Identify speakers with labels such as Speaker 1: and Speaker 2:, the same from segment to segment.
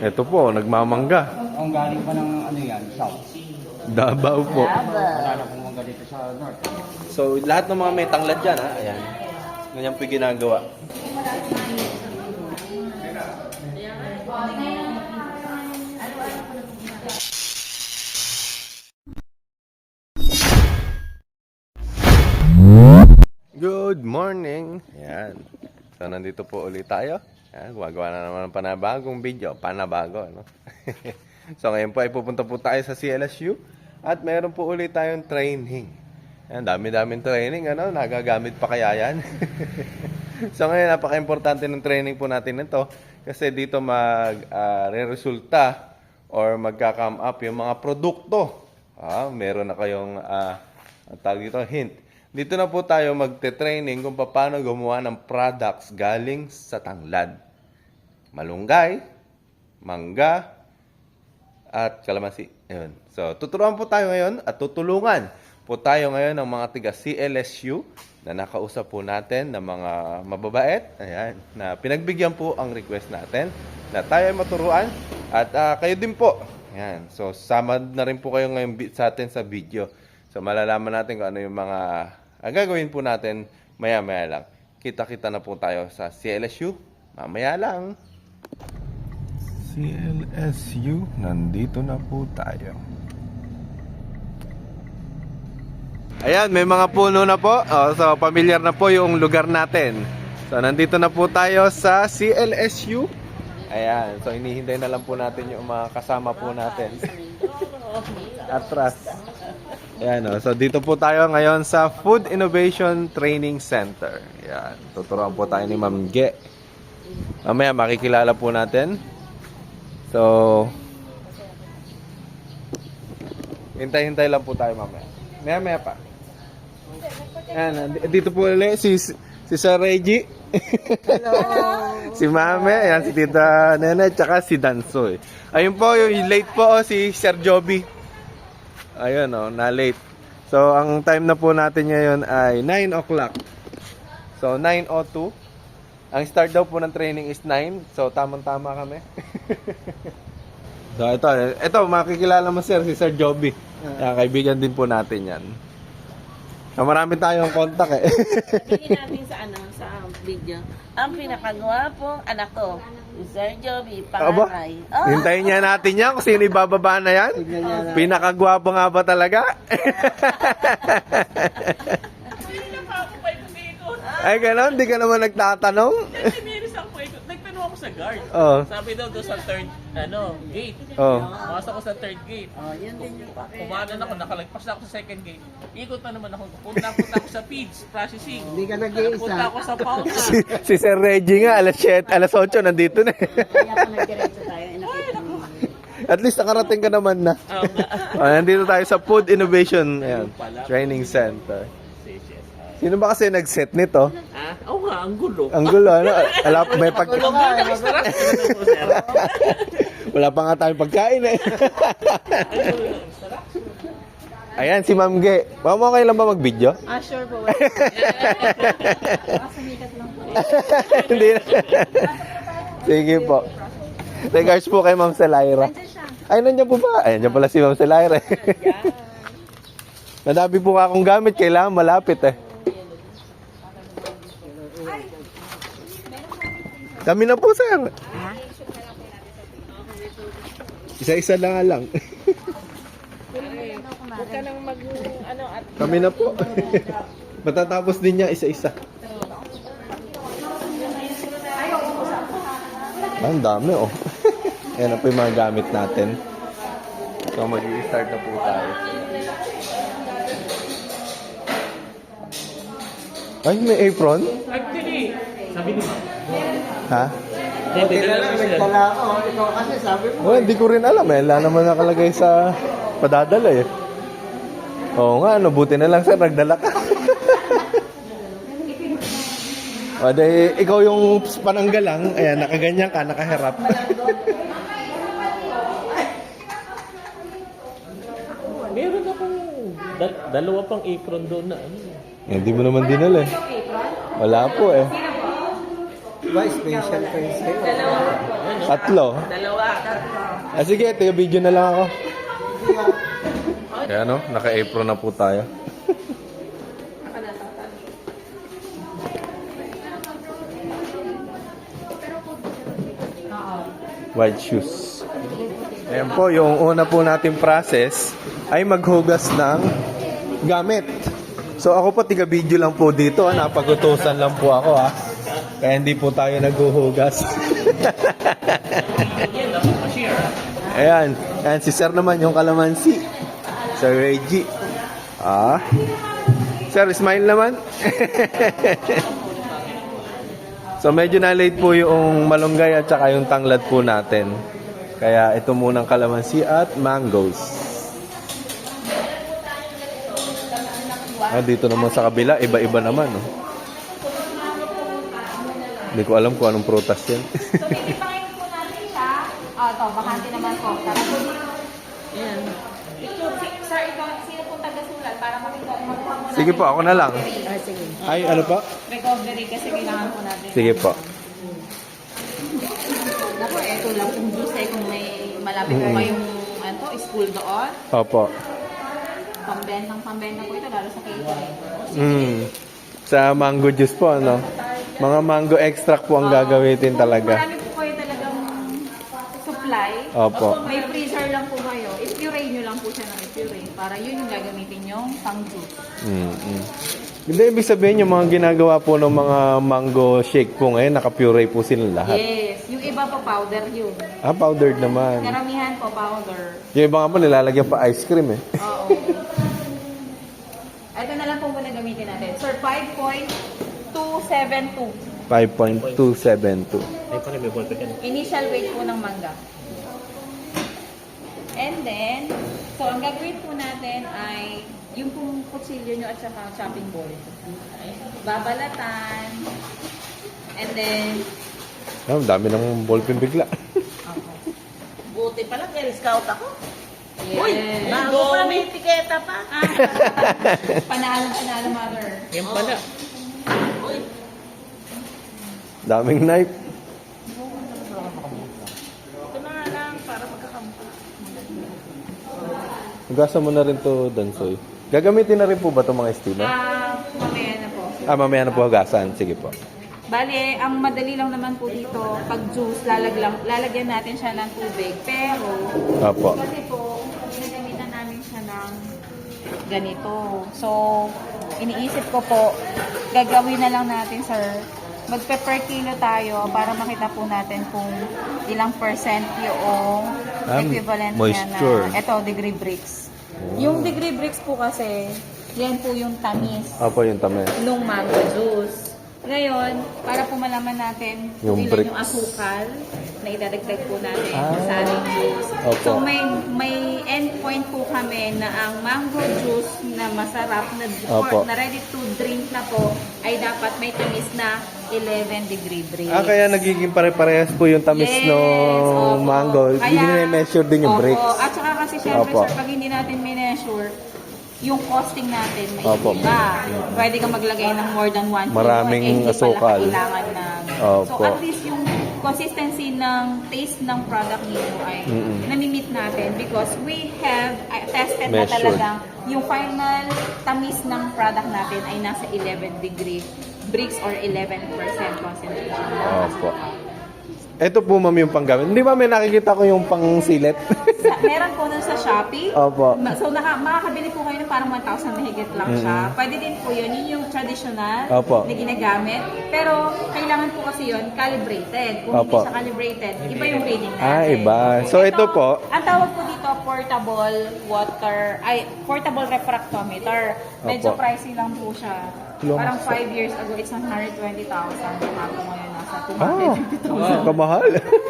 Speaker 1: Ito po, nagmamangga.
Speaker 2: Ang galing pa ng ano yan, south.
Speaker 1: Davao po.
Speaker 2: Wala na pong mangga dito sa north.
Speaker 1: So, lahat ng mga may tanglad dyan, ha? Ayan. Ganyan po yung ginagawa. Good morning! Ayan. So, nandito po ulit tayo. Ayan, gumagawa na naman ng panabagong video. Panabago, no? So, ngayon po ay pupunta po tayo sa CLSU. At meron po ulit tayong training. Ayan, dami-daming training, ano? Nagagamit pa kaya yan? So, ngayon, napaka-importante ng training po natin ito. Kasi dito re-resulta or magka-come up yung mga produkto. Meron na kayong, tawag dito, hint. Dito na po tayo magte-training kung paano gumawa ng products galing sa tanglad. Malunggay, mangga, at kalamansi. Ayun. So, tuturuan po tayo ngayon at tutulungan po tayo ngayon ng mga tiga CLSU na nakausap po natin ng mga mababait. Ayan, na pinagbigyan po ang request natin na tayo ay maturuan at kayo din po. Ayan. So, sama na rin po kayo ngayon sa atin sa video. So, malalaman natin kung ano yung mga gagawin po natin maya-maya lang. Kita-kita na po tayo sa CLSU. Mamaya lang. CLSU, nandito na po tayo. Ayan, may mga puno na po. So, familiar na po yung lugar natin. So, nandito na po tayo sa CLSU. Ayan, so hinihintay na lang po natin yung mga kasama po natin. Atras. Ayan, so dito po tayo ngayon sa Food Innovation Training Center. Ayan, tuturuan po tayo ni Ma'am Ge. Mamaya makikilala po natin. So, hintay-hintay lang po tayo mamaya. Maya-maya pa. Ayan, dito po ulit si Sir Reggie.
Speaker 3: Hello.
Speaker 1: Si Mame, ayan, si Tita Nene, tsaka si Dansoy. Ayun po, yung late po si Sir Joby. Ayun, na late. So, ang time na po natin ngayon ay 9 o'clock. So, 9:02. Ang start daw po ng training is 9. So, tamang-tama kami. So, ito, makikilala mo sir, si Sir Joby. Kaibigan din po natin yan. So, marami tayong contact eh.
Speaker 3: Sabihin natin sa video. Ang pinakagwapong anak ko, si Sir Joby, pangaray.
Speaker 1: Hintayin niya natin yan kung sino ibababa na yan. Pinakagwapo nga ba talaga? Ay, gano'n? Hindi ka naman nagtatanong?
Speaker 4: Nagtanong ako sa guard.
Speaker 1: Oh.
Speaker 4: Sabi daw doon sa third, gate.
Speaker 1: Oh.
Speaker 4: Pumasok ako sa third gate.
Speaker 3: Yun din yung
Speaker 4: Kumanan ako, nakalagpas na ako sa second gate. Ikot na naman ako. Punta ako sa feeds, processing.
Speaker 2: Hindi ka nag-iisa.
Speaker 4: Punta ako sa fountain.
Speaker 1: Si Sir Reggie nga, alas 7, alas 8, nandito na.
Speaker 3: Kaya pa nagdiretso tayo.
Speaker 1: At least nakarating ka naman na. Nandito tayo sa Food Innovation Training Center. Sino ba kasi nag-set nito?
Speaker 4: Oo nga, ang gulo.
Speaker 1: Ang gulo, ano? May wala pa nga tayong pagkain eh. Ayan, si Ma'am Ge. Baka mo kayo lang ba mag-video?
Speaker 3: Sure po. Sumikat lang po.
Speaker 1: Hindi na. Sige po. Regards po kay Ma'am Selaira. Ay, nandiyan po ba? Ayan, nandiyan pala si Ma'am Selaira. Madami po akong gamit. Kailangan malapit eh. Kami na po, sir. Isa-isa lang.
Speaker 3: Huwag ka nang at
Speaker 1: Kami na po. Matatapos din niya isa-isa. Ang dami, oh. Ayan na po yung mga gamit natin. So, mag-i-start na po tayo. Ay, may apron?
Speaker 4: Actually, sabi ni Ma'am.
Speaker 1: Ha?
Speaker 4: Hindi na lang
Speaker 2: Nagdala ako. Ikaw kasi sabi mo.
Speaker 1: Oh, hindi ko rin alam eh. Wala naman nakalagay sa padadala eh. Oo nga, buti na lang sir, nagdala ka. O, dahil ikaw yung pananggal lang. Ayan, nakaganyan ka, nakaharap.
Speaker 4: Meron akong dalawa pang apron doon na
Speaker 1: Hindi mo naman dinala eh. Wala po eh.
Speaker 2: Diba, special face kayo.
Speaker 1: Tatlo.
Speaker 3: Dalawa, tatlo.
Speaker 1: Ah, sige, tayo video na lang ako. Kaya no, naka-apron na po tayo. White shoes. Ayan po, yung una po nating process ay maghugas ng gamit. So ako po, tiga-video lang po dito. Napagutusan lang po ako ha. Kaya hindi po tayo naghuhugas. Ayan. Ayan, si Sir naman yung kalamansi. Sir Reggie. Sir, smile naman. So medyo na-late po yung malunggay at saka yung tanglad po natin. Kaya ito munang kalamansi at mangoes. Dito naman sa kabila, iba-iba naman. Oh. Hindi ko alam kung anong prutas yan.
Speaker 5: So, ipipakain po natin siya. Ito, bakante naman po. Tara po dito.
Speaker 3: Ayan.
Speaker 5: Sir, ikaw, sino pong taga-sulat para makuha mo natin?
Speaker 1: Sige po, ako na lang.
Speaker 3: Ah, sige.
Speaker 1: Ay, ano pa?
Speaker 5: Recovery kasi kailangan po natin.
Speaker 1: Sige po.
Speaker 5: Naku, eto lang kung juice ay kung may malapit po kayong school doon.
Speaker 1: Opo.
Speaker 5: Pambentang po ito, lalo sa catering.
Speaker 1: Sa mango juice po, ano? Mga mango extract po ang gagamitin talaga.
Speaker 5: Marami po kayo talagang supply.
Speaker 1: Opo.
Speaker 5: May freezer lang po kayo. I-puree nyo lang po siya ng i-puree para yun yung gagamitin yung pang juice.
Speaker 1: Hindi, ibig sabihin yung mga ginagawa po ng mga mango shake po ngayon, naka-puree po sila lahat.
Speaker 5: Yes. Yung iba po powder yun.
Speaker 1: Powdered naman.
Speaker 5: Karamihan po powder.
Speaker 1: Yung iba nga po nilalagyan pa ice cream eh.
Speaker 5: Oo. Ito na lang po muna gamitin natin. Sir, 5.272.
Speaker 1: 5.272.
Speaker 5: Initial weight po ng mangga. And then, so ang gagawin po natin ay yung pong kutsilyo nyo at saka chopping board. Babalatan. And then,
Speaker 1: Ang dami ng ballpen bigla.
Speaker 3: Buti pala, Girl Scout ako.
Speaker 5: yes.
Speaker 3: Uy, bago pa, may etiketa pa.
Speaker 5: Panalo, mother.
Speaker 4: Yan pala.
Speaker 3: Uy,
Speaker 1: Daming knife.
Speaker 3: ito na nga lang para magkakampa.
Speaker 1: Hugasan mo na rin to, Dansoy. Gagamitin na rin po ba itong mga estilo?
Speaker 5: Mamaya na po.
Speaker 1: Mamaya na po hugasan. Sige po.
Speaker 5: Bale, ang madali lang naman po dito, pag juice, lalagyan natin siya ng tubig. Pero,
Speaker 1: Opo.
Speaker 5: kasi po, ginagamitan namin siya ng ganito. So, iniisip ko po, gagawin na lang natin, sir, magpe-per kilo tayo para makita po natin kung ilang percent yung equivalent
Speaker 1: moisture.
Speaker 5: niya na, ito, degree bricks. Yung degree bricks po kasi, yan po yung tamis
Speaker 1: Opo, yung tamis.
Speaker 5: nung mango juice. Ngayon, para po malaman natin kung
Speaker 1: Yung
Speaker 5: ilan
Speaker 1: bricks.
Speaker 5: yung asukal na idadagdag po natin sa ating juice.
Speaker 1: Opo.
Speaker 5: So, may end point po kami na ang mango juice na masarap na,
Speaker 1: Opo.
Speaker 5: na ready to drink na po ay dapat may tamis na 11 degree bricks.
Speaker 1: Kaya nagiging pare-parehas po yung tamis
Speaker 5: Yes,
Speaker 1: ng
Speaker 5: opo.
Speaker 1: mango. Hindi measure din yung
Speaker 5: Opo.
Speaker 1: bricks.
Speaker 5: At saka kasi syempre,
Speaker 1: Opo.
Speaker 5: sir, pag hindi natin measure, yung costing natin may
Speaker 1: Opo.
Speaker 5: iba. Pwede kang maglagay ng more than 1 kilo.
Speaker 1: Maraming
Speaker 5: hindi pala
Speaker 1: asukal.
Speaker 5: kailangan na. So
Speaker 1: Opo.
Speaker 5: at least yung consistency ng taste ng product nito ay nami-meet natin because we have tested na
Speaker 1: Measured.
Speaker 5: talagang yung final tamis ng product natin ay nasa 11 degree bricks or 11% concentration.
Speaker 1: Opo. Ito po, ma'am, yung panggamit. Hindi ba may nakikita ko yung pang-silet?
Speaker 5: Meron po nun sa Shopee.
Speaker 1: Opo.
Speaker 5: So, makakabili po kayo ng parang 1,000 na higit lang siya. Pwede din po yun. Yun yung traditional
Speaker 1: Opo.
Speaker 5: na ginagamit. Pero, kailangan po kasi yun calibrated. Kung
Speaker 1: Opo.
Speaker 5: hindi siya calibrated, iba yung reading natin.
Speaker 1: Iba. So, ito po,
Speaker 5: Ang tawag po dito, portable refractometer. Medyo
Speaker 1: Opo.
Speaker 5: pricey lang po siya.
Speaker 1: Long
Speaker 5: Parang
Speaker 1: sa-
Speaker 5: 5 years ago, it's 120,000. Bago ngayon, nasa 250,000.
Speaker 1: kamahal.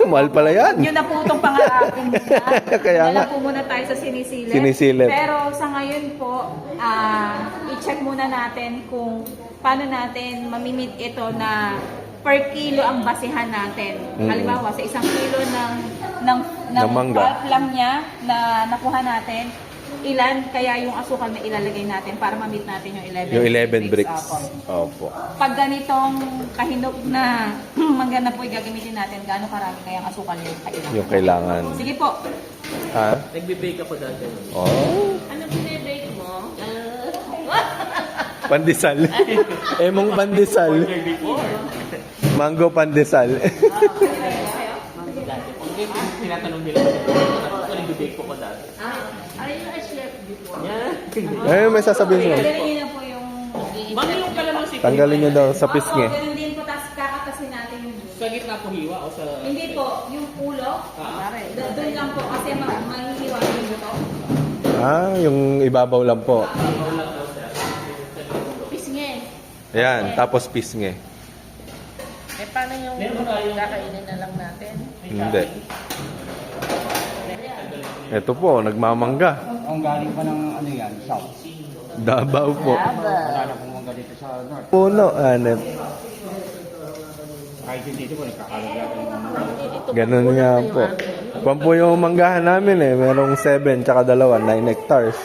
Speaker 1: Mahal pala yan.
Speaker 5: Yun na po itong pangarapin muna.
Speaker 1: Kaya
Speaker 5: Dala
Speaker 1: nga.
Speaker 5: po muna tayo sa sinisilip.
Speaker 1: Sinisilip.
Speaker 5: Pero sa ngayon po, i-check muna natin kung paano natin mamimit ito na per kilo ang basihan natin. Halimbawa, sa 1 kilo ng
Speaker 1: Ng mangga.
Speaker 5: pulp lang niya na nakuha natin, ilan kaya yung asukal na ilalagay natin para ma-meet natin yung 11
Speaker 1: Yung 11 bricks.
Speaker 5: Apo.
Speaker 1: Opo.
Speaker 5: Pag ganitong kahinog na mangga na po yung gagamitin natin, gaano karami kayang asukal yung kailangan?
Speaker 1: Yung kailangan.
Speaker 5: Sige po.
Speaker 1: Ha?
Speaker 4: Nagbe-bake ako dati.
Speaker 1: Oh.
Speaker 3: Ano pinibake mo?
Speaker 1: Pandesal. Emong pandesal. Mango pandesal.
Speaker 4: Dati. Pag tinatanong nila, ano nagbe-bake ko dati?
Speaker 3: Are you a chef before?
Speaker 1: Eh, may sasabihin mo.
Speaker 5: Tanggalin niyo na po yung...
Speaker 4: Mami yung kalamansi ko.
Speaker 1: Tanggalin nyo daw sa
Speaker 5: Opo,
Speaker 1: pisngi.
Speaker 5: ganun din po, tapos kakatasin natin yung...
Speaker 4: Sa gitna po hiwa o sa...
Speaker 5: Hindi po, yung ulo, doon lang po kasi mahihiwa yung buto.
Speaker 1: Ah, yung ibabaw lang po.
Speaker 3: Pisngi.
Speaker 1: Ayan, tapos pisngi.
Speaker 3: Eh, paano yung kakainin na lang natin?
Speaker 1: Hindi. Ito po, nagmamangga.
Speaker 2: Ang galing pa ng ano yan, south.
Speaker 1: Davao po.
Speaker 2: Wala na pong mangga dito sa north.
Speaker 1: Puno, anep.
Speaker 2: Kahit yung dito po, nagkakalagay ng mga
Speaker 1: Ganun nga po. Kung po yung manggahan namin eh, merong 7 tsaka 2, 9 hectares.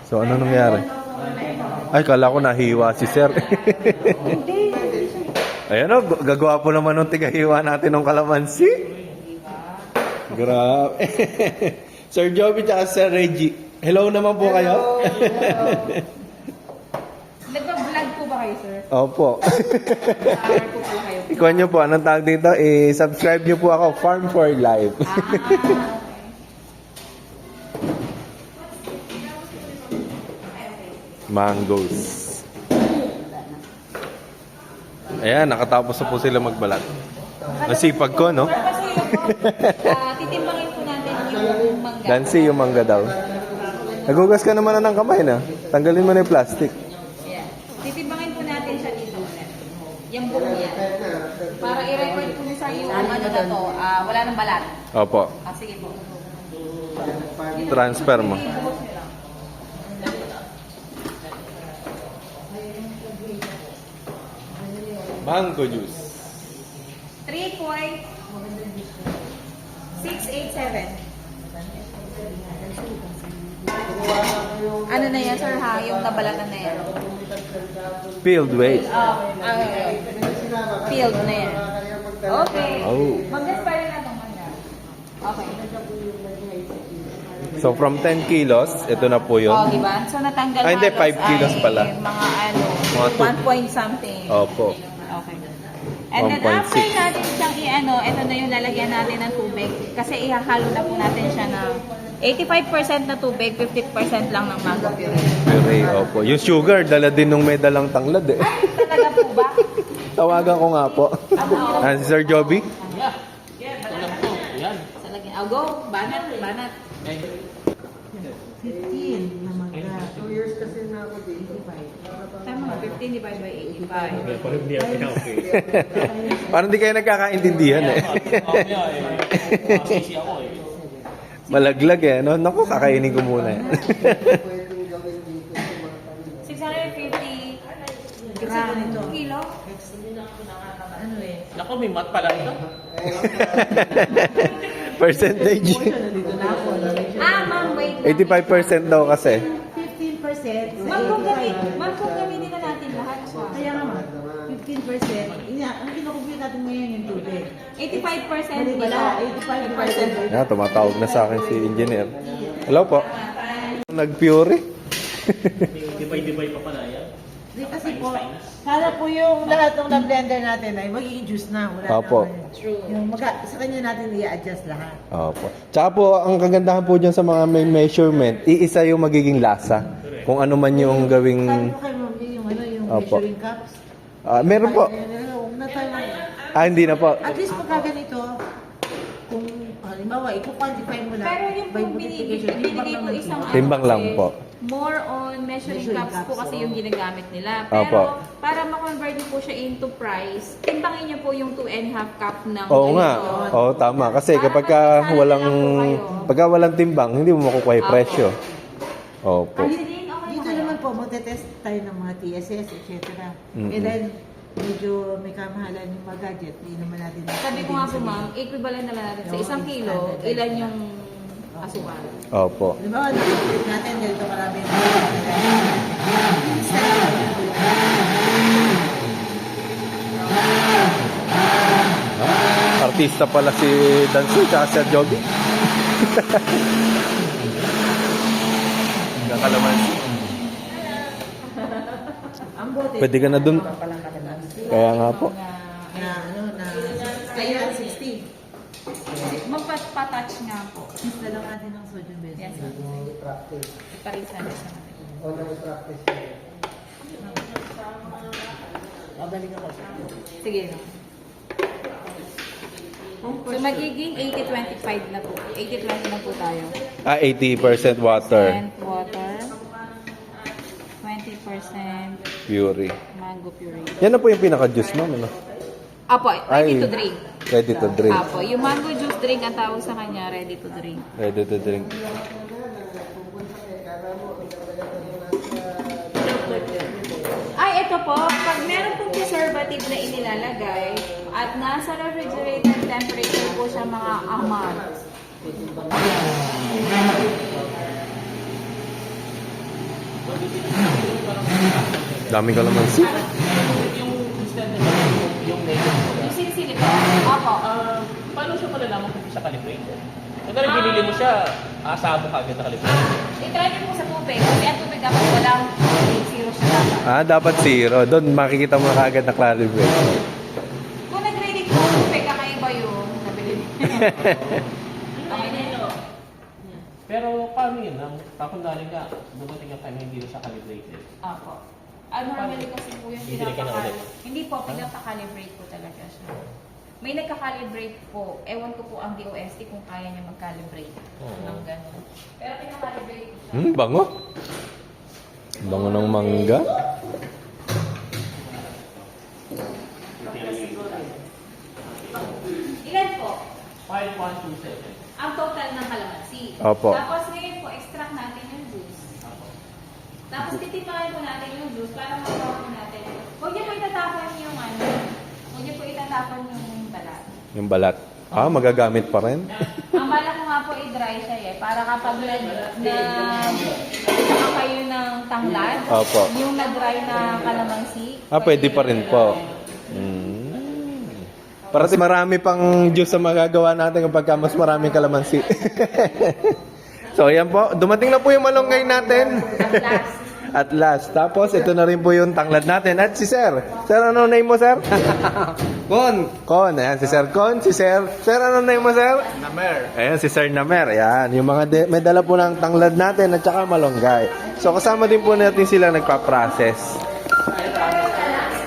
Speaker 1: So ano nangyari? Ay, kala ko nahiwa si Sir. Ayan o, gagawa po naman ng tigahiwa natin ng kalamansi. Grabe. Sir Joby tsaka Sir Reggie. Hello naman po kayo.
Speaker 5: Nagpa-vlog po ba kayo, sir?
Speaker 1: Opo.
Speaker 5: Vlogger po pala kayo.
Speaker 1: Ikaw nyo po, anong tawag dito? I-subscribe nyo po ako, Farm for Life. Mangoes. Ayan, nakatapos na po sila magbalat. Nasipag ko, no?
Speaker 5: Kasi titimbangin po natin yung mangga.
Speaker 1: Dancy yung mangga daw. Nagugas ka naman na ng kamay na. Tanggalin mo na yung plastic.
Speaker 5: Ayan. Titimbangin po natin siya dito. Yung buong yan. Para i-record po niyo sa yung ano na to. Wala nang balat.
Speaker 1: Opo.
Speaker 5: Sige po.
Speaker 1: Transfer mo.
Speaker 5: Ibuhos niyo lang.
Speaker 1: Mango juice.
Speaker 5: 3.687. Ano na yan, sir, ha? Yung nabalatan na yan.
Speaker 1: Field weight.
Speaker 5: Field na yan. Okay.
Speaker 1: Oh.
Speaker 5: Mag-expire na itong mangga. Okay.
Speaker 1: So from 10 kilos, ito na po yun.
Speaker 5: Oh, diba? So natanggal
Speaker 1: Hindi,
Speaker 5: halos
Speaker 1: 5 kilos
Speaker 5: ay
Speaker 1: pala.
Speaker 5: Mga ano,
Speaker 1: Mga
Speaker 5: 1 point something.
Speaker 1: Opo.
Speaker 5: Okay. And then
Speaker 1: 1.6.
Speaker 5: after natin siyang i-ano, ito na yung lalagyan natin ng tubig. Kasi ihahalo na po natin siya ng 85% na tubig, 50% lang ng mango puree.
Speaker 1: Puree, opo. Yung sugar, dala din nung may dalang tanglad eh.
Speaker 5: Talaga po ba?
Speaker 1: Tawagan ko nga po. Ah, si Sir Joby?
Speaker 4: Ito lang po. Yan.
Speaker 5: Sa lagyan. Oh, go. Banat, banat.
Speaker 6: 15 na mangga. 2 years kasi na ako din. 85.
Speaker 5: Tama, 15 divided by 85.
Speaker 4: Parang hindi ako okay.
Speaker 1: Parang di kayo nagkakaintindihan eh.
Speaker 4: Masisi ako eh.
Speaker 1: Malaglag eh. No? Naku, kakainin ko muna yan.
Speaker 6: Pwedeng gawin dito sa mga tayo.
Speaker 5: 650 gram. Kilo?
Speaker 6: Ano eh?
Speaker 4: Naku, may mat pala ito.
Speaker 1: Percentage.
Speaker 6: Nandito na ako.
Speaker 5: Ma'am, wait lang.
Speaker 1: 85% daw kasi.
Speaker 6: 15%.
Speaker 5: Ma'am, kung gamitin na natin lahat siya.
Speaker 6: Kaya naman, 15%. Ang kinukumpute natin ngayon yung tubig.
Speaker 5: 85%
Speaker 6: Mali
Speaker 5: kilo.
Speaker 6: pala, 85%.
Speaker 1: Ah, tumatawag na sa akin si engineer. Hello po. Nag-pure.
Speaker 4: Dibay-dibay pa pala yan.
Speaker 6: Hindi kasi po, sana po yung lahat ng na-blender natin ay magiging juice na. Wala
Speaker 1: Opo.
Speaker 6: na. Yung sa kanya natin i-adjust lahat.
Speaker 1: Opo. Tsaka po, ang kagandahan po dyan sa mga may measurement, iisa yung magiging lasa. Kung ano man yung
Speaker 6: Sabi
Speaker 1: gawing...
Speaker 6: ko kay Mami, yung
Speaker 1: Opo.
Speaker 6: measuring cups.
Speaker 1: meron po.
Speaker 6: Huwag na tayo.
Speaker 1: Hindi na po.
Speaker 6: At least pagka ganito, kung halimbawa, i-quantify mo lang.
Speaker 5: Pero yung
Speaker 6: by
Speaker 5: pong
Speaker 6: multiplication,
Speaker 5: binigay ko isang ano
Speaker 1: Timbang lang
Speaker 5: kasi,
Speaker 1: po.
Speaker 5: more on measuring
Speaker 6: Measuring
Speaker 5: cups po
Speaker 6: cups,
Speaker 5: kasi
Speaker 6: oo.
Speaker 5: yung ginagamit nila. Pero
Speaker 1: Opo.
Speaker 5: para ma-convert niyo po siya into price, timbangin niyo po yung 2.5 cup ng
Speaker 1: Oo nga.
Speaker 5: ganito.
Speaker 1: Oo, tama. Kasi
Speaker 5: Para
Speaker 1: kapag
Speaker 5: masasali
Speaker 1: walang,
Speaker 5: lang po kayo.
Speaker 1: pagka walang timbang, hindi mo makukuha yung
Speaker 5: Opo.
Speaker 1: presyo. Opo.
Speaker 5: Ayun din, okay
Speaker 6: Dito
Speaker 5: na
Speaker 6: naman
Speaker 5: kayo.
Speaker 6: po, magte-test tayo ng mga TSS, etc.
Speaker 1: Mm-mm.
Speaker 6: And then, medyo may kamahalan yung mga gadget, hindi naman natin.
Speaker 5: Sabi ko nga po ma'am, equivalent na lang natin sa isang kilo, ilan yung asukal.
Speaker 1: Opo.
Speaker 6: Di ba, nakikita natin ganito karami yung
Speaker 1: Artista pala si Dancy tsaka si Joby. Kakalamansi.
Speaker 6: ang bote.
Speaker 1: Pwede ka na dun. Kaya nga po.
Speaker 6: Na, ano, na, ayun, 60.
Speaker 5: Magpa-touch nga po.
Speaker 6: Gusto lang natin ng sodium base.
Speaker 5: Yes, ma'am. Iparisa na sa natin.
Speaker 6: Babalik ako.
Speaker 5: Sige no. So magiging 80-25 na po. 80-20 na po tayo.
Speaker 1: 80% water.
Speaker 5: 10% water. 20%
Speaker 1: Puree.
Speaker 5: mango puree.
Speaker 1: Yan na po yung pinaka-juice, ma'am. Ano?
Speaker 5: Apo, ready to drink.
Speaker 1: Ready to drink.
Speaker 5: Apo, yung mango juice drink ang tawag sa kanya, ready to drink.
Speaker 1: Ready to drink.
Speaker 5: Ay, ito po, pag meron pong preservative na inilalagay at nasa refrigerated temperature po siya mga amat.
Speaker 1: Daming kalamansi.
Speaker 4: Yung instant na yung negative.
Speaker 5: Yung sinisili po. Apo.
Speaker 4: Paano siya malalaman kung siya calibrated? Kung binili mo siya, asabo ka agad na calibrated.
Speaker 5: I-try niyo po sa tubig. Kasi ang tubig dapat walang zero siya dapat.
Speaker 1: Dapat zero. Doon makikita mo na kagad na calibrate.
Speaker 5: Kung nag-ready po ang tubig, kakaiba yung nabili niyo. Kami nito.
Speaker 4: Pero paano yun? Kakundaling ka, dumating ang time na hindi na siya calibrated.
Speaker 5: Apo. Normally kasi po yung
Speaker 4: Bibili ka na ulit.
Speaker 5: Hindi po, pinapakalibrate po talaga siya. May nagka-calibrate po. Ewan ko po ang DOST kung kaya niya mag-calibrate ng gano'n. Pero pinakalibrate po siya.
Speaker 1: Bango. Bango ng mangga.
Speaker 5: Ilan po?
Speaker 4: 5127.
Speaker 5: Ang total ng kalamansi.
Speaker 1: Opo.
Speaker 5: Tapos ngayon po, extract natin yung juice. Tapos titipahin po natin yung juice para magawa po natin. Huwag niyo po itatapon yung ano. Huwag niyo po itatapon yung balat.
Speaker 1: Yung balat. Magagamit pa rin.
Speaker 5: Ang balak ko nga po i-dry siya para kapag saka kayo ng tanglad,
Speaker 1: Opo.
Speaker 5: yung na-dry na kalamansi.
Speaker 1: Pwede pa rin po. Para marami pang juice sa magagawa natin kapag mas maraming kalamansi. So, ayan po. Dumating na po yung malunggay natin. At last. Tapos, ito na rin po yung tanglad natin. At si Sir. Sir, ano name mo, Sir? Con. Con. Ayan, si Sir Con. Si Sir. Sir, ano name mo, Sir? Namer. Ayan, si Sir Namer. Ayan. Yung mga may dala po ng tanglad natin at saka malunggay. So, kasama din po natin sila nagpa-process.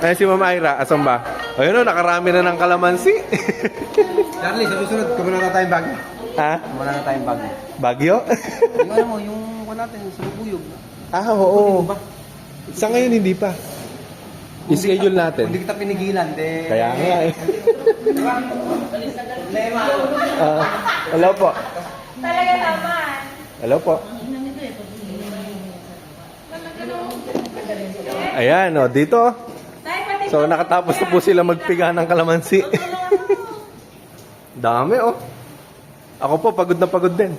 Speaker 1: Ayan, si Mama Ira. Asan ba? Ayun o, nakarami na ng kalamansi.
Speaker 2: Charlie, sa susunod, kumuna na tayong bagyo.
Speaker 1: Ha?
Speaker 2: Kumuna na tayong bagyo.
Speaker 1: Bagyo?
Speaker 2: Yung ano mo, yung kung natin, sa buyog.
Speaker 1: Oo. Sa ngayon, hindi pa. I-schedule natin.
Speaker 2: Hindi kita pinigilan, de.
Speaker 1: Kaya nga eh. Hello po.
Speaker 5: Talaga naman.
Speaker 1: Hello po. Ayan, dito.
Speaker 5: Tayo pati
Speaker 1: So, nakatapos na po sila magpiga ng kalamansi. Dami, Ako po, pagod na pagod din.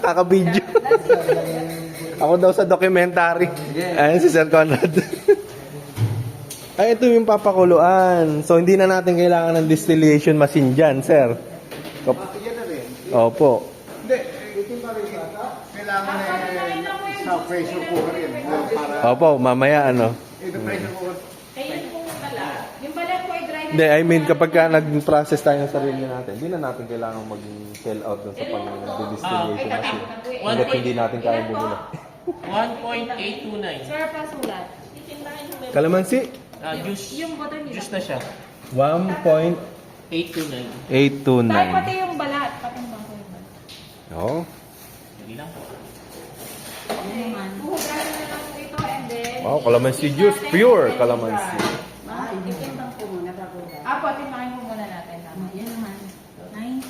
Speaker 1: Kaka-video. Ako daw sa documentary. Ayan si Sir Conrad. Ay, ito yung papakuluan. So, hindi na natin kailangan ng distillation machine dyan, Sir. Opo.
Speaker 2: Kailangan sa pressure cooker yun. Para
Speaker 1: Opo, mamaya
Speaker 2: ito pressure cooker.
Speaker 5: Ayun po yung balat. Yung balat po i-dry na.
Speaker 1: Hindi, I mean, kapag ka nag-process tayo ng sarili natin, hindi na natin kailangan mag-sell out dun sa pag-distillation machine. Hanggat hindi natin kaya bumili.
Speaker 4: 1.829.
Speaker 5: Sir, pasulat.
Speaker 1: Kalamansi?
Speaker 4: Juice.
Speaker 5: Yung bottle nila.
Speaker 4: Juice na siya.
Speaker 1: 1.829.
Speaker 4: 829.
Speaker 5: Tayo pati yung balat. Pati yung bangko yung balat.
Speaker 1: Oo.
Speaker 4: Hindi lang po.
Speaker 5: Ano naman? Buhugasan na lang po ito and then...
Speaker 1: Wow, kalamansi juice. Pure kalamansi.
Speaker 6: Itimbang ko muna bago ba?
Speaker 5: Apo, timakin po muna natin. Tama.
Speaker 6: Yan naman. 90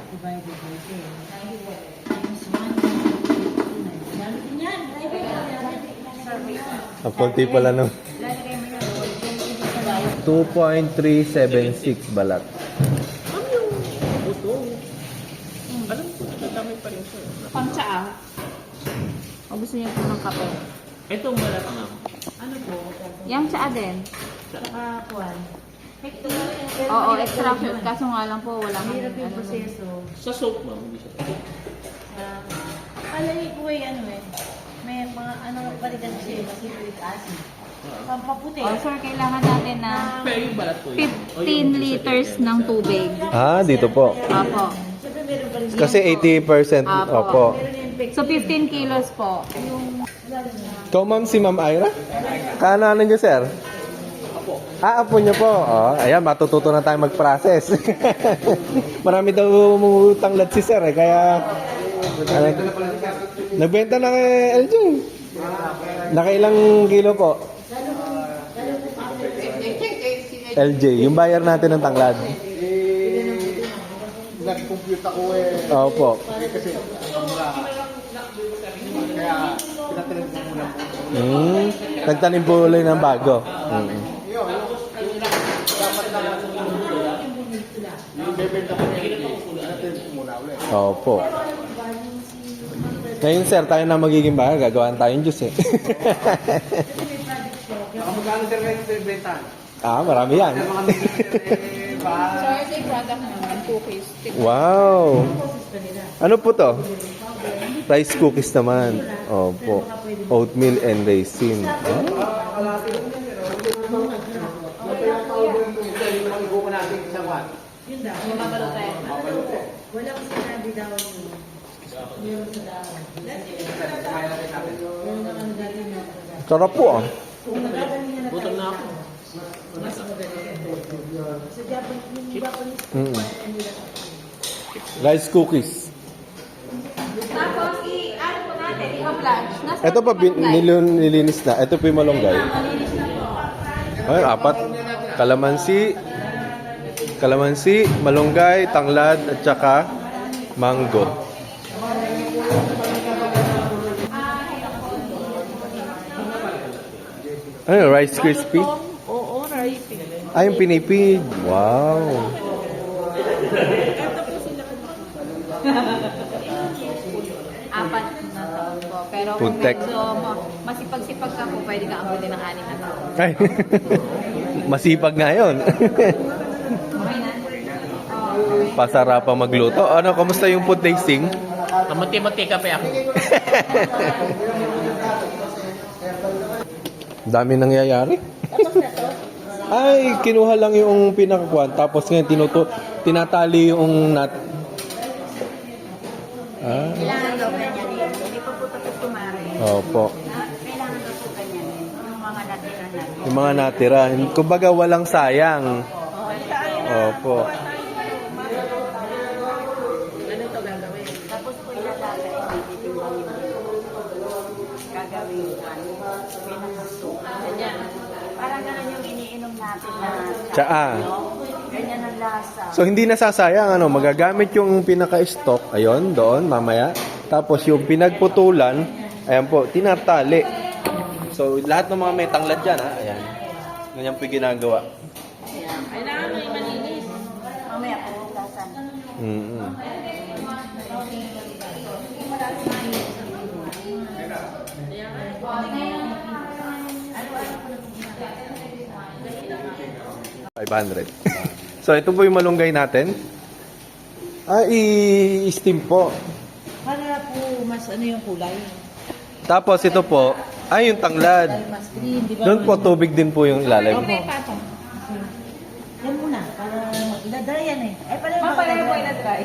Speaker 6: divided by 10 times 1. Dami din yan.
Speaker 5: Sir, wait.
Speaker 1: Ang konti pala nung 2.376 balat.
Speaker 4: Alam ko, natamay pa rin siya.
Speaker 5: Pang tsaa. O gusto niyo po ng kape?
Speaker 4: Itong balat nga.
Speaker 5: Yung tsaa din. Oo, extraction. Kaso nga lang po, wala kang ano.
Speaker 4: Sa soap, ma'am, hindi siya.
Speaker 6: Alay ko ano may mga ano palitan siya, citric acid. Pampaputi.
Speaker 5: O sir, kailangan natin na
Speaker 4: Pero yung balat ko
Speaker 5: 15 liters ng tubig.
Speaker 1: Ah, dito po.
Speaker 5: Opo.
Speaker 6: Siyempre meron pa rin
Speaker 1: Kasi 80%. Opo.
Speaker 5: So 15 kilos po.
Speaker 1: Ikaw, ma'am, si Ma'am Ira? Kaano niyo, sir? Apo niyo po. Oh, ayan, matututo na tayo mag-process. Marami daw tanglad si sir, kaya... nagbenta na kay LJ. Nakailang kilo po? LJ, yung buyer natin ng tanglad.
Speaker 2: Nag-compute ako eh.
Speaker 1: Opo.
Speaker 2: Kasi, kaya, pinatalim ko muna po.
Speaker 1: Nagtanim po ulit ng bago.
Speaker 2: Yung bebenta ko niya, pinatalim ko muna ulit.
Speaker 1: Opo. Ngayon, sir, tayo na magiging bahay. Gagawin tayong juice eh.
Speaker 2: Magkano sir kayo bebenta?
Speaker 1: Marami yan.
Speaker 5: Sir, ito yung product naman, cookies.
Speaker 1: Wow! Ano po to? Rice cookies naman. Opo. Oatmeal and raisin.
Speaker 6: Walang sinabi daw
Speaker 1: Sarap po ah.
Speaker 4: Gutom na ako.
Speaker 1: Rice cookies.
Speaker 5: Tapos, i-ano po natin, i-blanch.
Speaker 1: Ito pa nilinis na. Ito po yung malunggay. Ay, 4. Kalamansi, malunggay, tanglad, at saka mango. Ano, Rice Crispy?
Speaker 3: Oo, right.
Speaker 1: Ay, yung pinipig. Wow.
Speaker 5: Apat na taon po. Pero kung
Speaker 1: Putek.
Speaker 5: medyo masipag-sipag ka po, pwede ka abutin ng 6 na taon.
Speaker 1: Ay, masipag nga yun.
Speaker 5: Okay na?
Speaker 1: Pasarapang magluto. Ano, kamusta yung food tasting?
Speaker 4: Kamunti-munti kape ako.
Speaker 1: Dami nangyayari. Ay, kinuha lang yung pinakakuan. Tapos ngayon, tinatali yung nut.
Speaker 6: Kailangan daw ganyan din. Hindi pa po tapos kumari.
Speaker 1: Opo.
Speaker 6: Kailangan daw po ganyan din. Yung mga natira na.
Speaker 1: Yung mga natira. Kumbaga, walang sayang. Opo.
Speaker 6: Tapos po ilalagay. Titimbangin mo. Gagawin. Pinagusto. Ganyan. Parang ganun yung iniinom natin na
Speaker 1: Tsaa.
Speaker 6: ganyan ang lasa.
Speaker 1: So, hindi nasasayang. Ano, magagamit yung pinaka-stock. Ayun, doon, mamaya. Tapos, yung pinagputulan, ayan po, tinatali. So, lahat ng mga may tanglad dyan, ha? Ayan. Ganyan po yung ginagawa.
Speaker 3: Kailangan may malinis.
Speaker 6: Mamaya po, lasan.
Speaker 1: Mm-hmm. $500. So, ito po yung malunggay natin. I-steam po.
Speaker 6: Para po mas ano yung kulay.
Speaker 1: Tapos, ito po, yung tanglad.
Speaker 6: Mas green, di ba?
Speaker 1: Doon po, tubig din po yung ilalim.
Speaker 5: Okay, patong.
Speaker 6: Yan muna, para ila-dry yan eh. Ay, pala
Speaker 5: Mapalaya po na-try.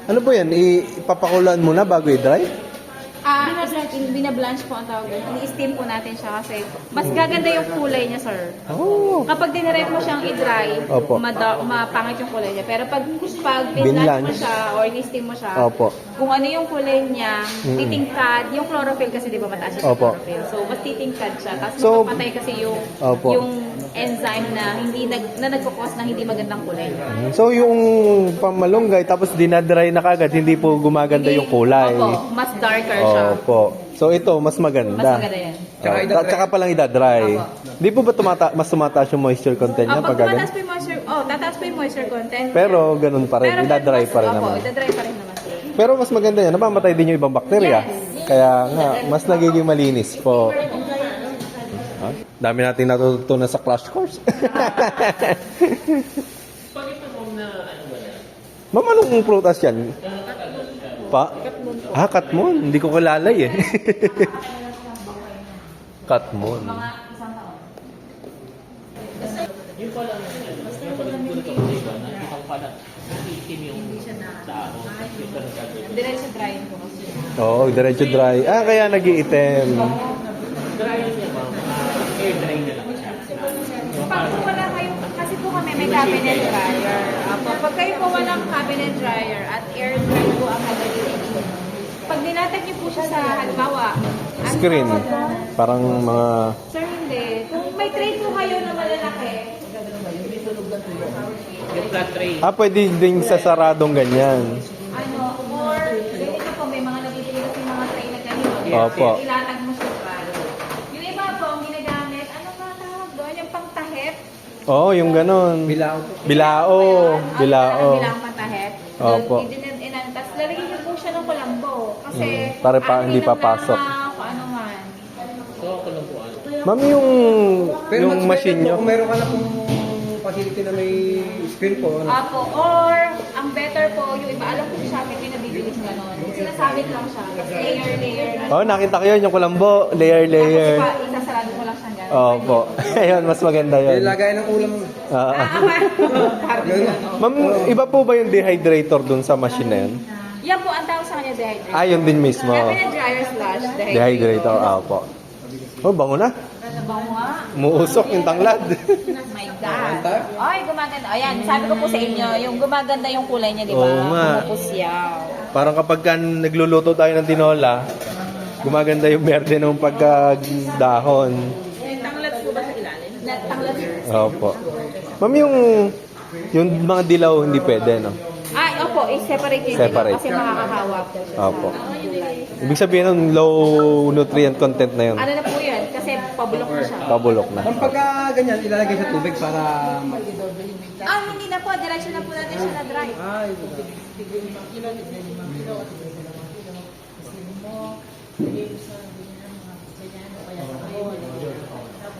Speaker 1: Ano po yan? Ipapakulaan muna bago i-dry?
Speaker 5: Binablanch po ang tawag doon. Ini-steam po natin siya kasi mas gaganda yung kulay niya, sir.
Speaker 1: Oh.
Speaker 5: Kapag dinirect mo siyang i-dry,
Speaker 1: Opo.
Speaker 5: mapangit yung kulay niya. Pero pag binlanch mo
Speaker 1: Binlanch.
Speaker 5: siya or ni-steam mo siya,
Speaker 1: Opo.
Speaker 5: kung ano yung kulay niya, titingkad, yung chlorophyll kasi di ba mataas yung
Speaker 1: Opo.
Speaker 5: chlorophyll. So, mas titingkad siya. Tapos
Speaker 1: So,
Speaker 5: mapapatay kasi yung
Speaker 1: Opo.
Speaker 5: yung enzyme na nagkukos na hindi magandang kulay.
Speaker 1: So, yung pamalunggay, tapos dinadry na kagad, hindi po gumaganda yung kulay.
Speaker 5: Opo, mas darker siya.
Speaker 1: Opo. So, So ito, mas maganda.
Speaker 5: Mas maganda yan.
Speaker 1: Tsaka palang idadry. Di po ba mas tumataas yung moisture content niya pag
Speaker 5: Pag
Speaker 1: ganun?
Speaker 5: tumataas po yung moisture, tataas po yung moisture content.
Speaker 1: Pero ganun pa rin, idadry pa rin
Speaker 5: Opo,
Speaker 1: naman.
Speaker 5: idadry pa rin naman.
Speaker 1: Pero mas maganda yan, namamatay din yung ibang bakterya. Kaya nga, mas nagiging malinis po. Ha? Dami natin natutunan sa Crash Course.
Speaker 4: Pag ito mo na ano ba yan?
Speaker 1: Ma'am, anong prutas yan? Pa? Katmon. Hindi ko kalalay eh. Katmon.
Speaker 4: Yung pala, napanood ko na ito, di ba? Nakita ko pala, itim yung tao. Yung pala gagawin.
Speaker 5: Diretso drying po kasi.
Speaker 1: Oo, diretso dry. Kaya nag-iitim.
Speaker 4: Dry niya, ma'am. Air dry na lang siya.
Speaker 5: Pag po wala kayo, kasi po kami may cabinet dryer. Pag kayo po walang cabinet dryer at air dry po ang gagawin. Pag nilatag niyo po siya sa halimbawa, ang
Speaker 1: Screen.
Speaker 5: tawag po,
Speaker 1: Parang mga...
Speaker 5: sir, hindi. Kung may tray po kayo na malalaki,
Speaker 4: Yung flat tray.
Speaker 1: pwede din sa saradong ganyan.
Speaker 5: or ganito po, may mga nabibili kasi mga tray na ganito.
Speaker 1: Opo.
Speaker 5: Ilatag mo siya pa. Yung iba po, ang ginagamit, ano ba tawag doon? Yung pangtahip.
Speaker 1: Oo, yung ganon. Bilao. Bilao.
Speaker 5: Bilang pantahip.
Speaker 1: Opo.
Speaker 5: Tapos lalagyan niyo po siya ng kulambo. Kasi
Speaker 1: Para pa hindi
Speaker 5: amin ang
Speaker 1: papasok.
Speaker 5: kung ano man.
Speaker 4: So, ako lang po ano.
Speaker 1: Ma'am, yung machine nyo.
Speaker 2: Kung meron ka na pong facility na may screen po, ano?
Speaker 5: Apo, or ang better po, yung iba alam ko sa Shopee, pinabibilis gano'n. Sinasabit lang siya. Tapos layer na.
Speaker 1: Oh, nakita ko yun, yung kulambo. Layer.
Speaker 5: Tapos isasarado mo lang siyang gano'n.
Speaker 1: Opo. Ayun, mas maganda yun.
Speaker 2: Lagayan ng ulam.
Speaker 5: Parang gano'n.
Speaker 1: Ma'am, iba po ba yung dehydrator dun sa machine na yun?
Speaker 5: Yan po, ang tawag sa kanya dehydrator.
Speaker 1: Yun din mismo.
Speaker 5: Cabinet dryer slash dehydrator.
Speaker 1: Dehydrator, opo. Oh, bango na.
Speaker 5: Bango nga.
Speaker 1: Muusok yung tanglad.
Speaker 5: My God. Ay, gumaganda. Ayan, sabi ko po sa inyo, yung gumaganda yung kulay niya, di ba?
Speaker 1: Oo nga.
Speaker 5: Pumupusyaw.
Speaker 1: Parang kapag nagluluto tayo ng tinola, gumaganda yung berde ng pagkadahon.
Speaker 3: Tanglad po ba sa ilalim?
Speaker 5: Natanglat.
Speaker 1: Opo. Ma'am, yung mga dilaw hindi pwede, no?
Speaker 5: Ay, opo, i-separate yun.
Speaker 1: Separate.
Speaker 5: Kasi makakahawa po siya
Speaker 1: Opo.
Speaker 5: sa gulay.
Speaker 1: Ibig sabihin ng low nutrient content na yun.
Speaker 5: Ano na po yan? Kasi pabulok na siya.
Speaker 1: Pabulok na.
Speaker 2: Ang pagka ganyan, ilalagay sa tubig para...
Speaker 5: Hindi na po. Diretso na po natin siya na dry.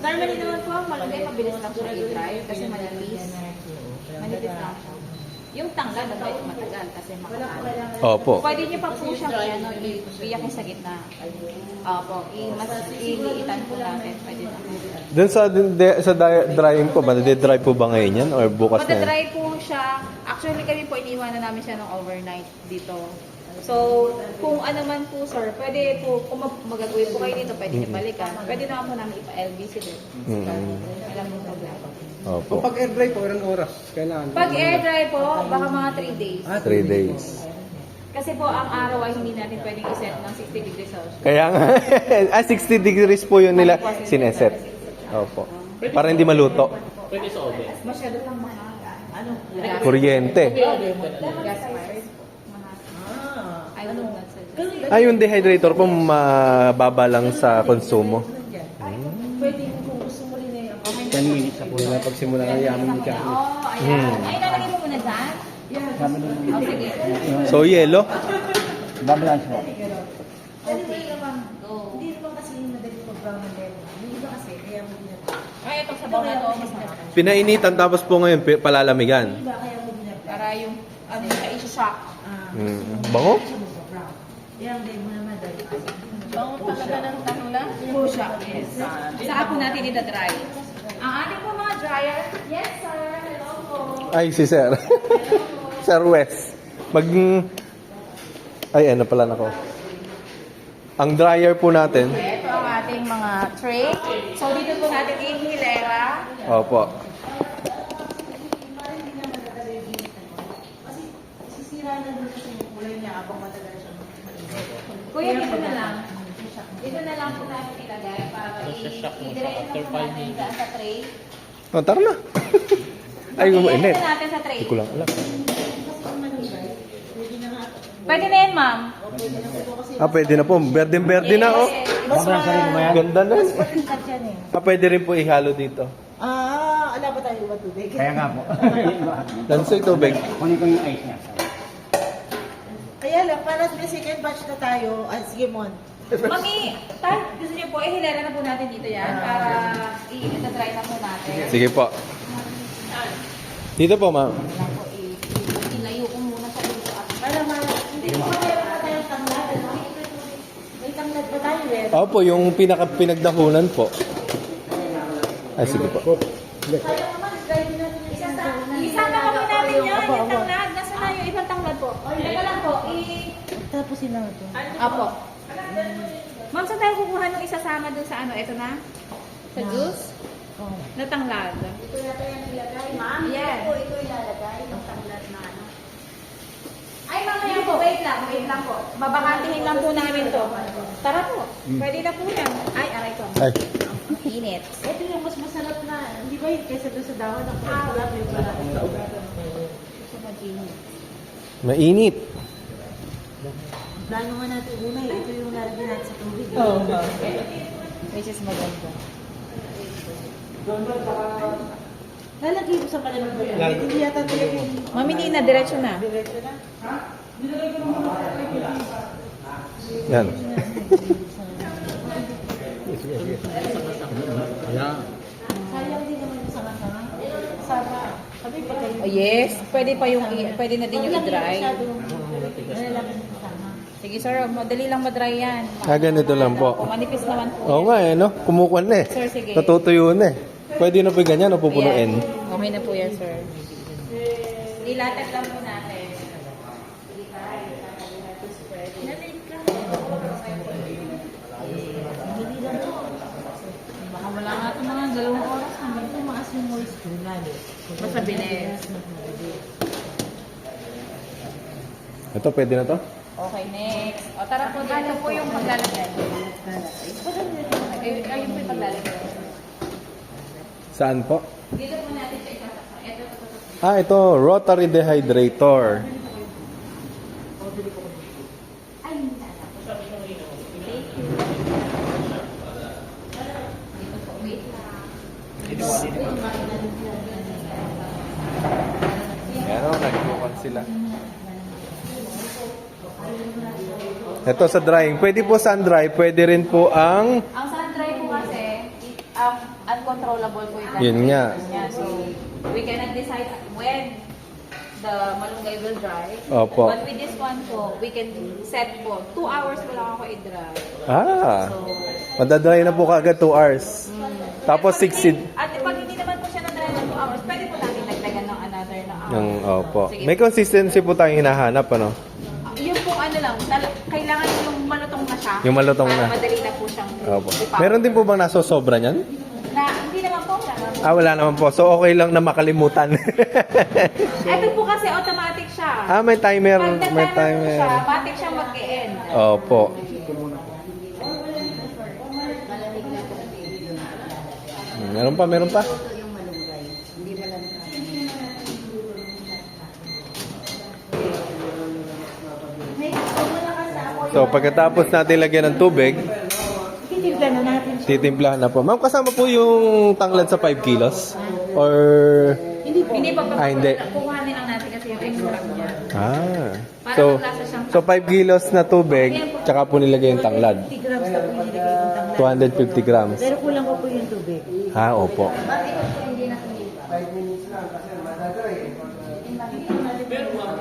Speaker 5: Normally naman po, malagay, mabilis lang siya i-dry kasi manipis. Manipis lang siya. Yung tanglad, dapat matagal kasi makakain.
Speaker 1: Opo.
Speaker 5: Pwede niyo pa po siyang iyakin sa gitna. Opo, mas iliitan po natin. Pwede na.
Speaker 1: Doon sa drying po ba? Nade-dry po ba ngayon yan? Or bukas na yan?
Speaker 5: Magda-dry po siya. Actually, kami po iniwanan namin siya ng overnight dito. So, kung ano man po, sir, pwede po, kung magagawin po kayo dito, pwede niyo balikan. Pwede naman po namin ipa-LBC din. Alam mo problema.
Speaker 1: Opo.
Speaker 2: Pag air dry po, ilang oras kailangan?
Speaker 5: Pag air dry po, baka mga 3 days.
Speaker 1: 3 days.
Speaker 5: Kasi po, ang araw ay hindi natin pwedeng iset ng 60 degrees Celsius.
Speaker 1: Kaya nga, 60 degrees po yun nila sineset. Opo. Para hindi maluto.
Speaker 4: Pwede sa oven.
Speaker 5: Masyado lang mahal. Ano?
Speaker 1: Kuryente.
Speaker 5: Gas fires. I don't know that's it.
Speaker 1: Yung dehydrator po mababa lang sa konsumo.
Speaker 2: 10 minutes ako na pagsimula ng yamin ni Kaki.
Speaker 5: Oh, ayan. Ay, lalagay mo muna dyan? Oh, sige.
Speaker 1: So, yelo.
Speaker 2: Babalance mo.
Speaker 5: Hindi naman kasi yung madali ko brown na level. Yung iba kasi, kaya mo ay, itong sabaw na ito, mas marami.
Speaker 1: Pinainitan tapos po ngayon palalamigan.
Speaker 5: Para yung, ano, isa-shock.
Speaker 1: Bango?
Speaker 3: Bango talaga ng tanglad.
Speaker 5: Po siya. Yes. Saka po natin ida-dry. Ang ating po mga dryer. Yes, sir. Hello po.
Speaker 1: Ay, si Sir. Sir Wes. Ay, ano pala nako. Ang dryer po natin.
Speaker 5: Ito ang ating mga tray. So, dito po natin ihilera.
Speaker 1: Opo.
Speaker 5: Kuya, dito na lang. Dito na lang po natin ilagay para i-diretso na po natin daan sa tray.
Speaker 1: Tara na. Ay,
Speaker 5: I-diretso
Speaker 1: mainit.
Speaker 5: na natin sa tray.
Speaker 1: Hindi ko lang alam.
Speaker 5: Pwede na yan, ma'am.
Speaker 1: Pwede na po. Berde-berde na, oh. Ganda na. Pwede rin po ihalo dito.
Speaker 6: Ala ba tayo ba tubig?
Speaker 2: Kaya nga po.
Speaker 1: Lansoy tubig.
Speaker 2: Kunin ko yung ice niya.
Speaker 6: Kaya lang, para sa second batch na tayo, sige Mon.
Speaker 5: Mami, tayo, gusto niyo po, ihilera na po natin dito yan para i-try na po natin.
Speaker 1: Sige po. Dito po, ma'am.
Speaker 5: Ilayo ko muna sa dito at
Speaker 6: Para hindi ko meron pa tayong tanglad. May tanglad ba tayo eh?
Speaker 1: Opo, yung pinagdahunan po. Ay, sige po.
Speaker 6: Kaya naman, gawin natin yung isang tanglad.
Speaker 5: isama kami natin yan, yung tanglad. Nasaan na yung ibang tanglad po? Teka lang po,
Speaker 6: Tapos sila ito.
Speaker 5: Apo. Ma'am, saan tayo kukuha nung isasama dun sa ano? Ito na? Sa juice? Na tanglad.
Speaker 6: Ito yata yung nilagay, ma'am.
Speaker 5: Yan.
Speaker 6: Ito ilalagay, yung tanglad na ano.
Speaker 5: Ay, mamaya po. Wait lang po. Babakantihin lang po namin to. Tara po. Pwede na po yan. Ay, aray ko.
Speaker 1: Ay.
Speaker 5: Init.
Speaker 6: Ito yung mas masarap na, hindi ba yun kaysa doon sa dahon ng pagkulap yung pala. Gusto mag-init.
Speaker 1: Mainit.
Speaker 6: Plano nga natin una, ito yung lalagyan natin sa tubig.
Speaker 5: Which is maganda.
Speaker 6: Lalagay ko sa malamig ba yun? Hindi yata talaga yung
Speaker 5: Mami, hindi na. Diretso na.
Speaker 6: diretso na.
Speaker 1: Yan.
Speaker 6: Sayang din naman yung sanga-sanga. Sama. Sabi pa kayo.
Speaker 5: Oh, yes. Pwede pa yung, pwede na din yung i-dry.
Speaker 6: Nalalagyan yung sama.
Speaker 5: Sige, sir. Madali lang ma-dry yan.
Speaker 1: Ganito lang po.
Speaker 5: Manipis naman po.
Speaker 1: Oo nga no? Kumukuan na eh.
Speaker 5: Sir, sige.
Speaker 1: Natutuyo na eh. Pwede na po yung ganyan o pupunuin.
Speaker 5: Ayan. Okay na po yan, sir. Ilatag lang po natin.
Speaker 6: Baka wala nga ito mga 2 oras. Hanggang tumaas yung moisture lalo.
Speaker 5: Mas mabilis.
Speaker 1: Ito, pwede na to?
Speaker 5: Okay, next. O, tara po, dito po yung paglalagay. Ayun po yung paglalagay.
Speaker 1: Saan po?
Speaker 5: Dito po natin siya itatapos. Ito.
Speaker 1: Ito, rotary dehydrator. Yan o, nagbukan sila. Ito sa drying. Pwede po sun dry, pwede rin po ang...
Speaker 5: Ang sun-dry po kasi, uncontrollable po yung
Speaker 1: Yun nga.
Speaker 5: niya. So, we cannot decide when the malunggay will dry.
Speaker 1: Opo.
Speaker 5: But with this one po, we can set po, 2 hours po lang ako i-dry. So,
Speaker 1: Madadry na po kaagad 2 hours. Tapos 60...
Speaker 5: At pag hindi naman po siya na-dry ng 2 hours, pwede po natin nagdagan ng another na hour.
Speaker 1: Opo.
Speaker 5: Sige.
Speaker 1: May consistency po tayong hinahanap, ano?
Speaker 5: Yung po ano lang, kailangan yung malutong na siya.
Speaker 1: Yung malutong
Speaker 5: para
Speaker 1: na.
Speaker 5: madali na po siyang
Speaker 1: Opo.
Speaker 5: ipapaw.
Speaker 1: Meron din po bang nasosobra niyan?
Speaker 5: Na, hindi naman po. Wala naman po.
Speaker 1: Wala naman po. So, okay lang na makalimutan.
Speaker 5: Ito po kasi automatic siya.
Speaker 1: May timer.
Speaker 5: Pag
Speaker 1: May
Speaker 5: na-timer po
Speaker 1: timer.
Speaker 5: siya, automatic siyang mag-e-end.
Speaker 1: Opo. Meron pa, meron pa. So, pagkatapos natin lagyan ng tubig,
Speaker 6: Titimpla na natin.
Speaker 1: titimplahan na po. Ma'am, kasama po yung tanglad sa 5 kilos? Or...
Speaker 5: Hindi pa pa.
Speaker 1: hindi.
Speaker 5: Kukuhanin lang natin kasi yung extract niya.
Speaker 1: So, 5 kilos na tubig, tsaka po nilagay yung tanglad.
Speaker 6: 50 grams na po yung nilagay yung tanglad.
Speaker 1: 250 grams.
Speaker 6: Pero kulang pa po yung tubig.
Speaker 1: Opo.
Speaker 4: Pero ma'am,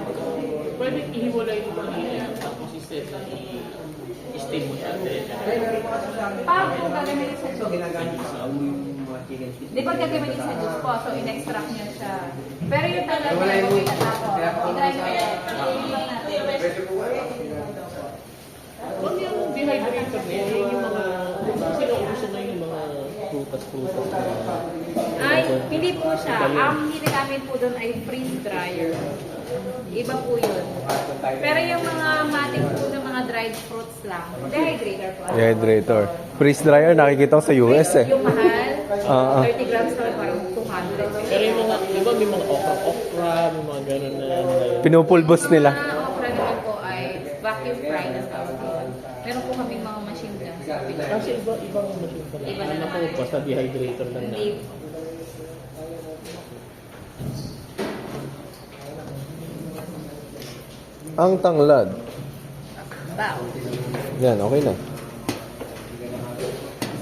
Speaker 4: pwede ihiwalay mo lang yan. Tapos instead na i-steam mo siya.
Speaker 5: Paano po gagamitin sa juice? Di ba gagamitin sa juice po? So, in-extract niya siya. Pero yung tanglad niya, okay na ako. I-dry mo yan. I-iwan natin.
Speaker 4: Huwag yung dehydrator na yan. Yung mga, kasi nauuso na yung mga prutas.
Speaker 5: Ay, hindi po siya. Ang ginagamit po doon ay freeze dryer. Iba po yun. Pero yung mga mating po ng mga dried fruits lang, dehydrator po.
Speaker 1: Dehydrator. Freeze dryer, nakikita ko sa US eh.
Speaker 5: Yung mahal,
Speaker 1: Oo.
Speaker 5: 30 grams lang parang 200.
Speaker 4: Pero yung mga, di ba may mga okra, may mga ganun na.
Speaker 1: Pinupulbos nila.
Speaker 5: Ang okra naman po ay
Speaker 4: Kasi ibang machine pala.
Speaker 6: Iba
Speaker 4: Ano
Speaker 6: naman.
Speaker 4: ko, basta dehydrator lang na.
Speaker 6: Hindi.
Speaker 1: Ang tanglad.
Speaker 6: Bao.
Speaker 1: Yan, okay na.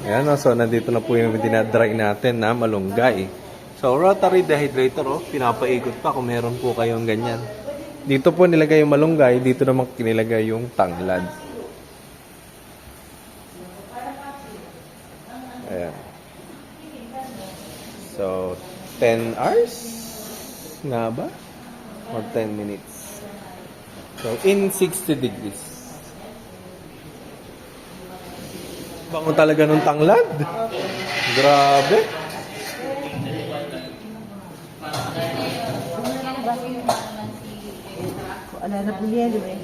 Speaker 1: Ayan, so nandito na po yung dinadry natin na malunggay. So, rotary dehydrator, pinapaikot pa kung meron po kayong ganyan. Dito po nilagay yung malunggay, dito naman kinilagay yung tanglad. Ayan. So, 10 hours? Nga ba? Or 10 minutes? So, in 60 degrees. Bango talaga nung tanglad. Grabe.
Speaker 6: Wala na po yelo eh.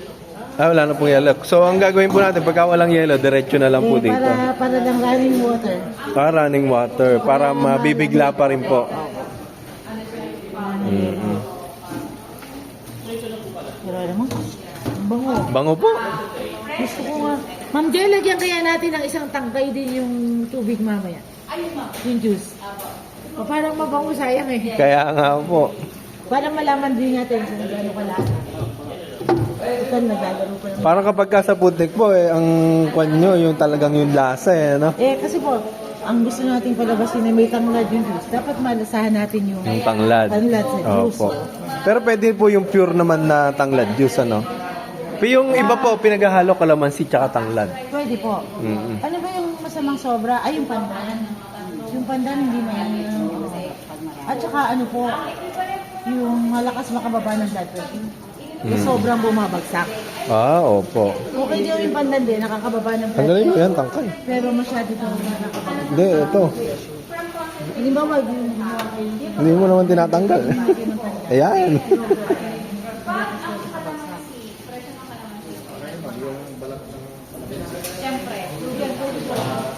Speaker 1: Wala na pong yelo. So, ang gagawin po natin, pagka walang yelo, diretso na lang po dito.
Speaker 6: Para lang running water.
Speaker 1: Running water. Para mabibigla pa rin po. Mm-hmm.
Speaker 6: Pero alam mo, bango.
Speaker 1: Bango po.
Speaker 6: Gusto ko nga. Ma'am Joy, lagyan kaya natin ng isang tangkay din yung tubig mamaya. Yung juice. O, parang mabango, sayang eh.
Speaker 1: Kaya nga po.
Speaker 6: Parang malaman din natin kung gano'n kalasa. Ito, naglalaro pa naman.
Speaker 1: Parang kapag ka sa putik po, ang kwan nyo, yung talagang yung lasa no?
Speaker 6: Kasi po, ang gusto nating palabasin na may tanglad yung juice, dapat malasahan natin yung
Speaker 1: Yung tanglad.
Speaker 6: tanglad sa juice.
Speaker 1: Opo. Pero pwede po yung pure naman na tanglad juice, ano? Pero yung iba po, pinaghahalo kalamansi tsaka tanglad.
Speaker 6: Pwede po.
Speaker 1: Mm-mm.
Speaker 6: Ano ba yung masamang sobra? Ay, yung pandan. Yung pandan hindi mayaman. At saka ano po, yung malakas makababa ng blood pressure. Yung sobrang bumabagsak.
Speaker 1: Opo.
Speaker 6: Okay din yung pandan din, nakakababa ng blood
Speaker 1: Tanggalin mo
Speaker 6: pressure.
Speaker 1: yan, tangkay.
Speaker 6: Pero masyado ito nakakababa.
Speaker 1: Hindi, ito.
Speaker 6: Hindi ba wag yung gumawa kayo?
Speaker 1: Hindi mo naman tinatanggal. Ayan.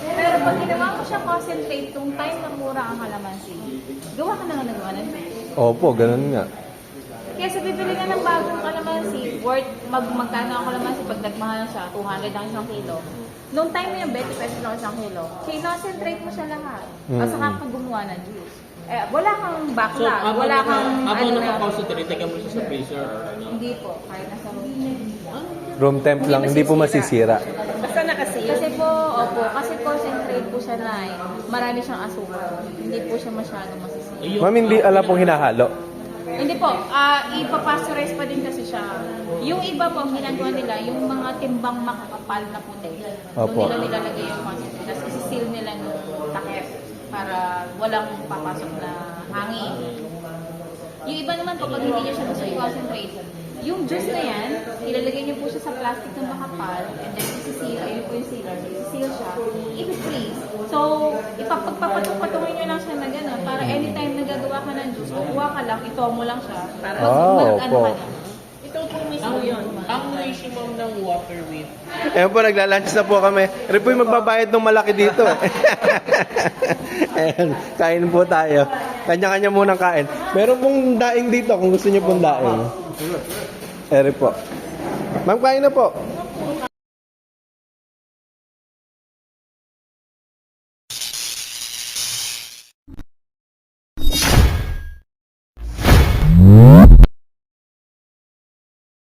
Speaker 5: Pero pag ginawa mo siya concentrate, yung time na mura ang kalamansi, gawa ka na nga nagawa ng juice.
Speaker 1: Opo, ganun nga.
Speaker 5: Kaya sa bibili ka ng bagong kalamansi, worth magkano ang kalamansi pag nagmahal siya, 200 ang isang kilo. Noong time na yung 20 pesos lang isang kilo, concentrate mo siya lahat. At saka ka gumawa ng juice. Wala kang
Speaker 4: So,
Speaker 5: backlog, wala kang
Speaker 4: habang
Speaker 5: ano na,
Speaker 4: naka-concentrate, taga mo siya sa freezer or ano?
Speaker 5: hindi po, kahit nasa room.
Speaker 1: Room temp lang, hindi po masisira.
Speaker 3: Basta nakasil.
Speaker 5: Kasi po, opo, kasi concentrate po siya na marami siyang asukal. Hindi po siya masyadong masisira.
Speaker 1: Ma'am, hindi alam pong hinahalo.
Speaker 5: Hindi po, ipapasteurize pa din kasi siya. Yung iba po, ang ginagawa nila, yung mga timbang makakapal na puti.
Speaker 1: Opo.
Speaker 5: Doon nila nilalagay yung concentrate. Tapos isi-seal nila ng takip para walang papasok na hangin. Yung iba naman po, pag hindi niyo siya gusto i-concentrate, yung juice na yan, ilalagay niyo po siya sa plastic na makapal, and then isi-seal, ayun po yung sealer, isi-seal siya, i-freeze. So, ipapagpapatok-patungin niyo lang siya na gano'n, para anytime na gagawa ka ng juice, kukuha ka lang, ito mo lang siya, para
Speaker 1: Opo.
Speaker 5: ka na.
Speaker 3: Ito po mismo yun.
Speaker 4: Ang ratio ma'am ng water with
Speaker 1: Ayan po, nagla-lunch na po kami. Ripoy, magbabayad ng malaki dito. Ayan, kain po tayo. Kanya-kanya munang kain. Meron pong daing dito kung gusto niyo pong daing. Eri po. Ma'am, kain na po.